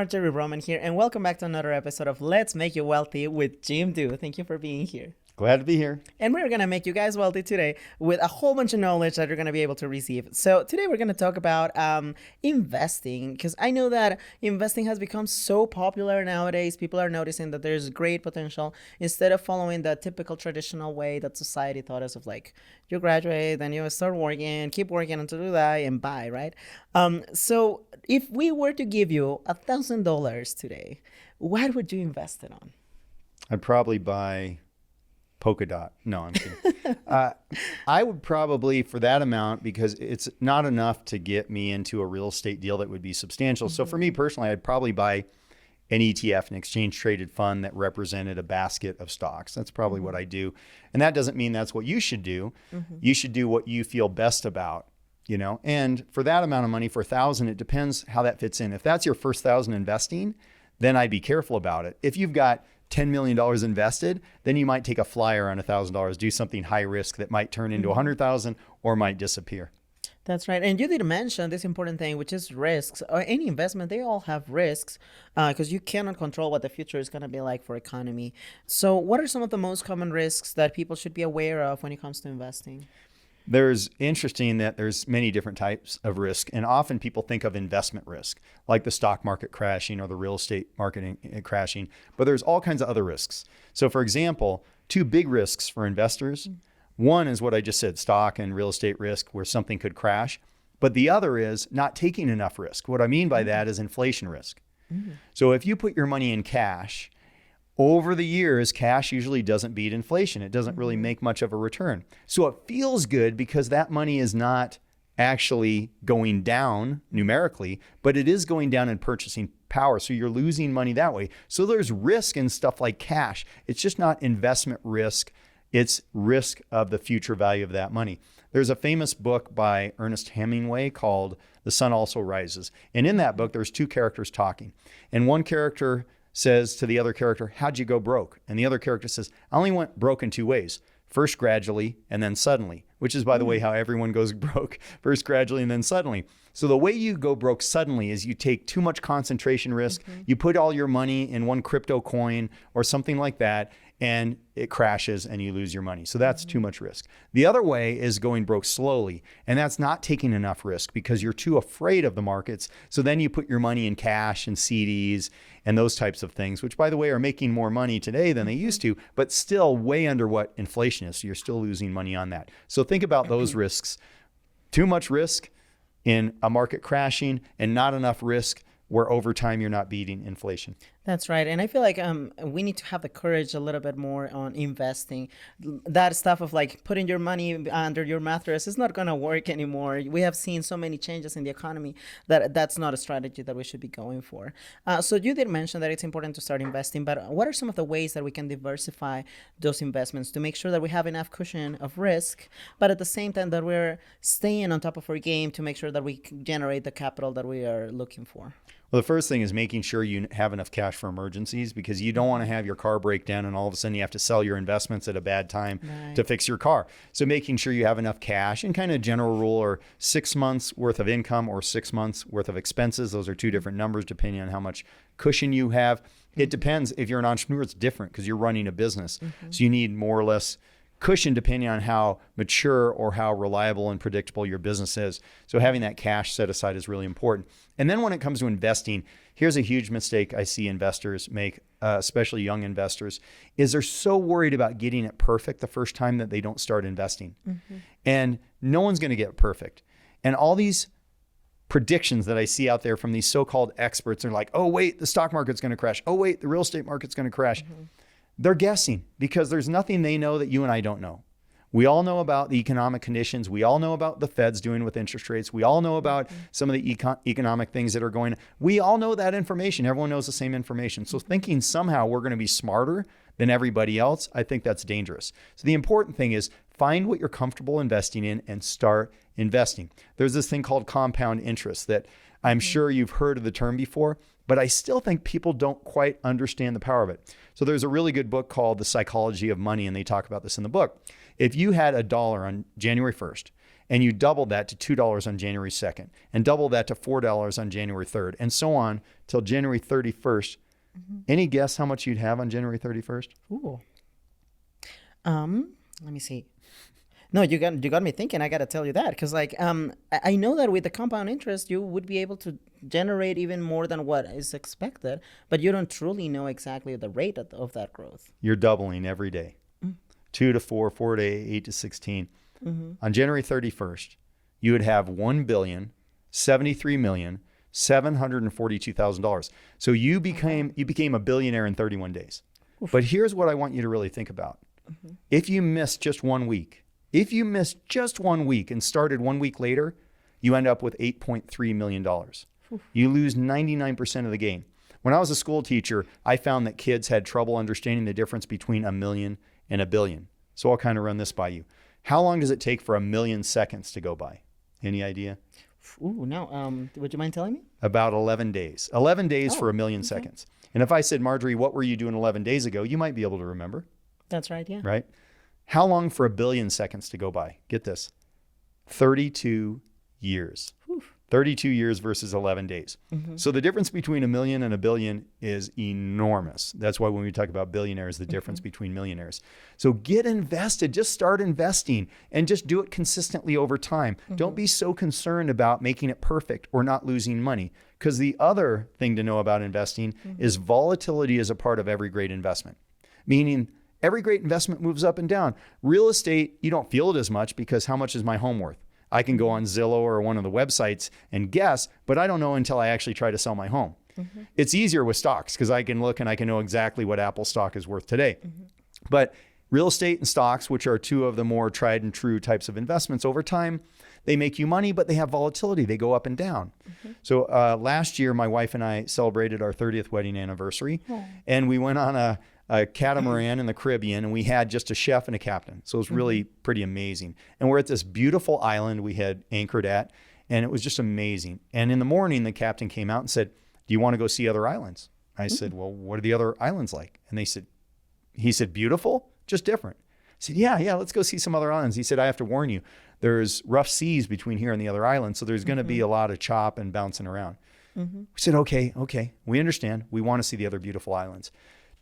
Marjorie Roman here, and welcome back to another episode of Let's Make You Wealthy with Jim Do. Thank you for being here. Glad to be here. And we're going to make you guys wealthy today with a whole bunch of knowledge that you're going to be able to receive. So today we're going to talk about investing, because I know that investing has become so popular nowadays. People are noticing that there's great potential instead of following the typical traditional way that society taught us of like, you graduate, then you start working, keep working until you die and buy, right? So if we were to give you $1,000 today, what would you invest it on? I'd probably buy polka dot. No, I'm kidding. I would probably, for that amount, because it's not enough to get me into a real estate deal that would be substantial. Mm-hmm. So for me personally, I'd probably buy an ETF, an exchange traded fund that represented a basket of stocks. That's probably what I do. And that doesn't mean that's what you should do. You should do what you feel best about, you know? And for that amount of money, for $1,000, it depends how that fits in. If that's your first $1,000 investing, then I'd be careful about it. If you've got $10 million invested, then you might take a flyer on $1,000, do something high risk that might turn into 100,000 or might disappear. That's right. And you did mention this important thing, which is risks. Or any investment, they all have risks because you cannot control what the future is going to be like for economy. So what are some of the most common risks that people should be aware of when it comes to investing? There's interesting that there's many different types of risk, and often people think of investment risk, like the stock market crashing or the real estate market crashing, but there's all kinds of other risks. So for example, two big risks for investors. One is what I just said, stock and real estate risk, where something could crash. But the other is not taking enough risk. What I mean by that is inflation risk. So if you put your money in cash, over the years, cash usually doesn't beat inflation. It doesn't really make much of a return. So it feels good because that money is not actually going down numerically, but it is going down in purchasing power. So you're losing money that way. So there's risk in stuff like cash. It's just not investment risk. It's risk of the future value of that money. There's a famous book by Ernest Hemingway called The Sun Also Rises. And in that book, there's two characters talking. And one character says to the other character, how'd you go broke? And the other character says, I only went broke in two ways. First gradually and then suddenly, which is, by the way, how everyone goes broke. First gradually and then suddenly. So the way you go broke suddenly is you take too much concentration risk. You put all your money in one crypto coin or something like that, and it crashes and you lose your money. So that's too much risk. The other way is going broke slowly, and that's not taking enough risk because you're too afraid of the markets. So then you put your money in cash and CDs and those types of things, which, by the way, are making more money today than they used to, but still way under what inflation is. So you're still losing money on that. So think about those risks. Too much risk in a market crashing and not enough risk where over time you're not beating inflation. That's right. And I feel like we need to have the courage a little bit more on investing. That stuff of like putting your money under your mattress is not going to work anymore. We have seen so many changes in the economy that that's not a strategy that we should be going for. So you did mention that it's important to start investing, but what are some of the ways that we can diversify those investments to make sure that we have enough cushion of risk, but at the same time that we're staying on top of our game to make sure that we can generate the capital that we are looking for? Well, the first thing is making sure you have enough cash for emergencies, because you don't want to have your car break down and all of a sudden you have to sell your investments at a bad time to fix your car. So making sure you have enough cash, and kind of general rule are 6 months worth of income or 6 months worth of expenses. Those are two different numbers depending on how much cushion you have. It depends. If you're an entrepreneur, it's different because you're running a business. So you need more or less cushion depending on how mature or how reliable and predictable your business is. So having that cash set aside is really important. And then when it comes to investing, here's a huge mistake I see investors make, especially young investors, is they're so worried about getting it perfect the first time that they don't start investing. And no one's going to get it perfect. And all these predictions that I see out there from these so-called experts are like, oh, wait, the stock market's going to crash. Oh, wait, the real estate market's going to crash. They're guessing because there's nothing they know that you and I don't know. We all know about the economic conditions. We all know about the Fed's doing with interest rates. We all know about some of the economic things that are going on. We all know that information. Everyone knows the same information. So thinking somehow we're going to be smarter than everybody else, I think that's dangerous. So the important thing is find what you're comfortable investing in and start investing. There's this thing called compound interest that I'm sure you've heard of the term before, but I still think people don't quite understand the power of it. So there's a really good book called The Psychology of Money, and they talk about this in the book. If you had $1 on January 1st and you double that to $2 on January 2nd, and double that to $4 on January 3rd, and so on till January 31st. Any guess how much you'd have on January 31st? Ooh. Let me see. No, you got me thinking. I got to tell you that because I know that with the compound interest you would be able to generate even more than what is expected, but you don't truly know exactly the rate of that growth. You're doubling every day. 2 to 4, 4 to 8, 8 to 16. On January 31st, you would have $1,073,742,000. So you became a billionaire in 31 days. Oof. But here's what I want you to really think about. If you miss just 1 week, and started 1 week later, you end up with $8.3 million. You lose 99% of the game. When I was a school teacher, I found that kids had trouble understanding the difference between a million and a billion. So I'll kind of run this by you. How long does it take for 1,000,000 seconds to go by? Any idea? Ooh, no. Would you mind telling me? About 11 days. 11 days for 1,000,000 seconds. And if I said, Marjorie, what were you doing 11 days ago? You might be able to remember. That's right, yeah. Right? How long for 1,000,000,000 seconds to go by? Get this. 32 years. Whew. 32 years versus 11 days. So the difference between a million and a billion is enormous. That's why when we talk about billionaires, the difference between millionaires. So get invested. Just start investing and just do it consistently over time. Don't be so concerned about making it perfect or not losing money. Because the other thing to know about investing is volatility is a part of every great investment. Meaning every great investment moves up and down. Real estate, you don't feel it as much because how much is my home worth? I can go on Zillow or one of the websites and guess, but I don't know until I actually try to sell my home. It's easier with stocks because I can look and I can know exactly what Apple stock is worth today. But real estate and stocks, which are two of the more tried and true types of investments over time, they make you money, but they have volatility. They go up and down. So last year, my wife and I celebrated our 30th wedding anniversary, and we went on a catamaran in the Caribbean, and we had just a chef and a captain. So it was really pretty amazing. And we're at this beautiful island we had anchored at, and it was just amazing. And in the morning, the captain came out and said, do you want to go see other islands? I said, well, what are the other islands like? And he said, beautiful, just different. I said, yeah, let's go see some other islands. He said, I have to warn you, there's rough seas between here and the other islands, so there's going to be a lot of chop and bouncing around. We said, okay, we understand. We want to see the other beautiful islands.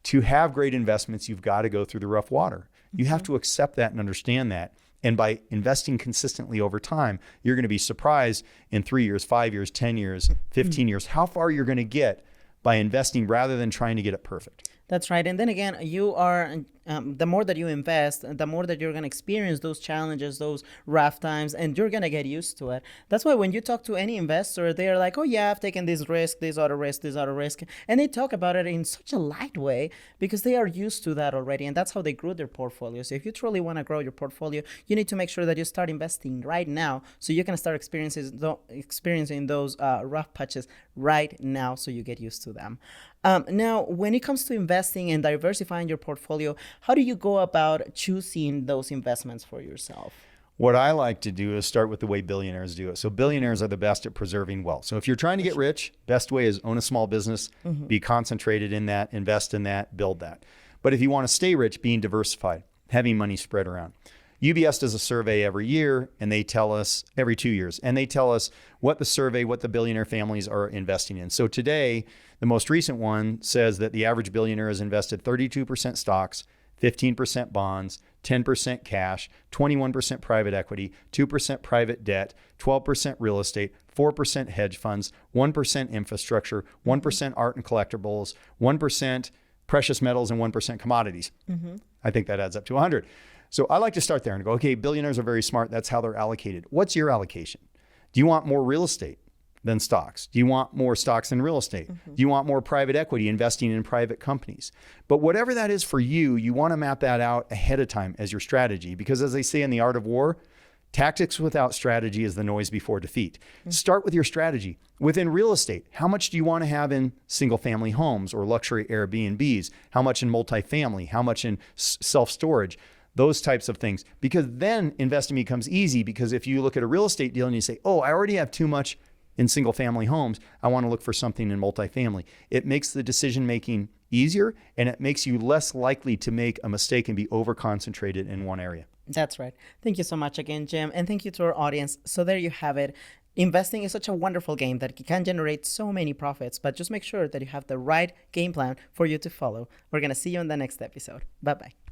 To have great investments, you've got to go through the rough water. You have to accept that and understand that. And by investing consistently over time, you're going to be surprised in 3 years, 5 years, 10 years, 15 years, how far you're going to get by investing rather than trying to get it perfect. That's right. And then again, you are, the more that you invest, the more that you're going to experience those challenges, those rough times, and you're going to get used to it. That's why when you talk to any investor, they're like, oh yeah, I've taken this risk, this other risk, this other risk. And they talk about it in such a light way because they are used to that already. And that's how they grew their portfolio. So if you truly want to grow your portfolio, you need to make sure that you start investing right now so you can start experiencing those rough patches right now so you get used to them. Now, when it comes to investing and diversifying your portfolio, how do you go about choosing those investments for yourself? What I like to do is start with the way billionaires do it. So billionaires are the best at preserving wealth. So if you're trying to get rich, best way is own a small business, be concentrated in that, invest in that, build that. But if you want to stay rich, being diversified, having money spread around. UBS does a survey every year, and they tell us every 2 years, and they tell us what the billionaire families are investing in. So today, the most recent one says that the average billionaire has invested 32% stocks, 15% bonds, 10% cash, 21% private equity, 2% private debt, 12% real estate, 4% hedge funds, 1% infrastructure, 1% art and collectibles, 1% precious metals, and 1% commodities. I think that adds up to 100. So I like to start there and go, okay, billionaires are very smart. That's how they're allocated. What's your allocation? Do you want more real estate than stocks? Do you want more stocks than real estate? Do you want more private equity, investing in private companies? But whatever that is for you, you want to map that out ahead of time as your strategy. Because as they say in the art of war, tactics without strategy is the noise before defeat. Start with your strategy. Within real estate, how much do you want to have in single family homes or luxury Airbnbs? How much in multifamily? How much in self-storage? Those types of things. Because then investing becomes easy, because if you look at a real estate deal and you say, oh, I already have too much in single family homes, I want to look for something in multifamily. It makes the decision making easier, and it makes you less likely to make a mistake and be over concentrated in one area. That's right. Thank you so much again, Jim. And thank you to our audience. So there you have it. Investing is such a wonderful game that it can generate so many profits, but just make sure that you have the right game plan for you to follow. We're going to see you in the next episode. Bye bye.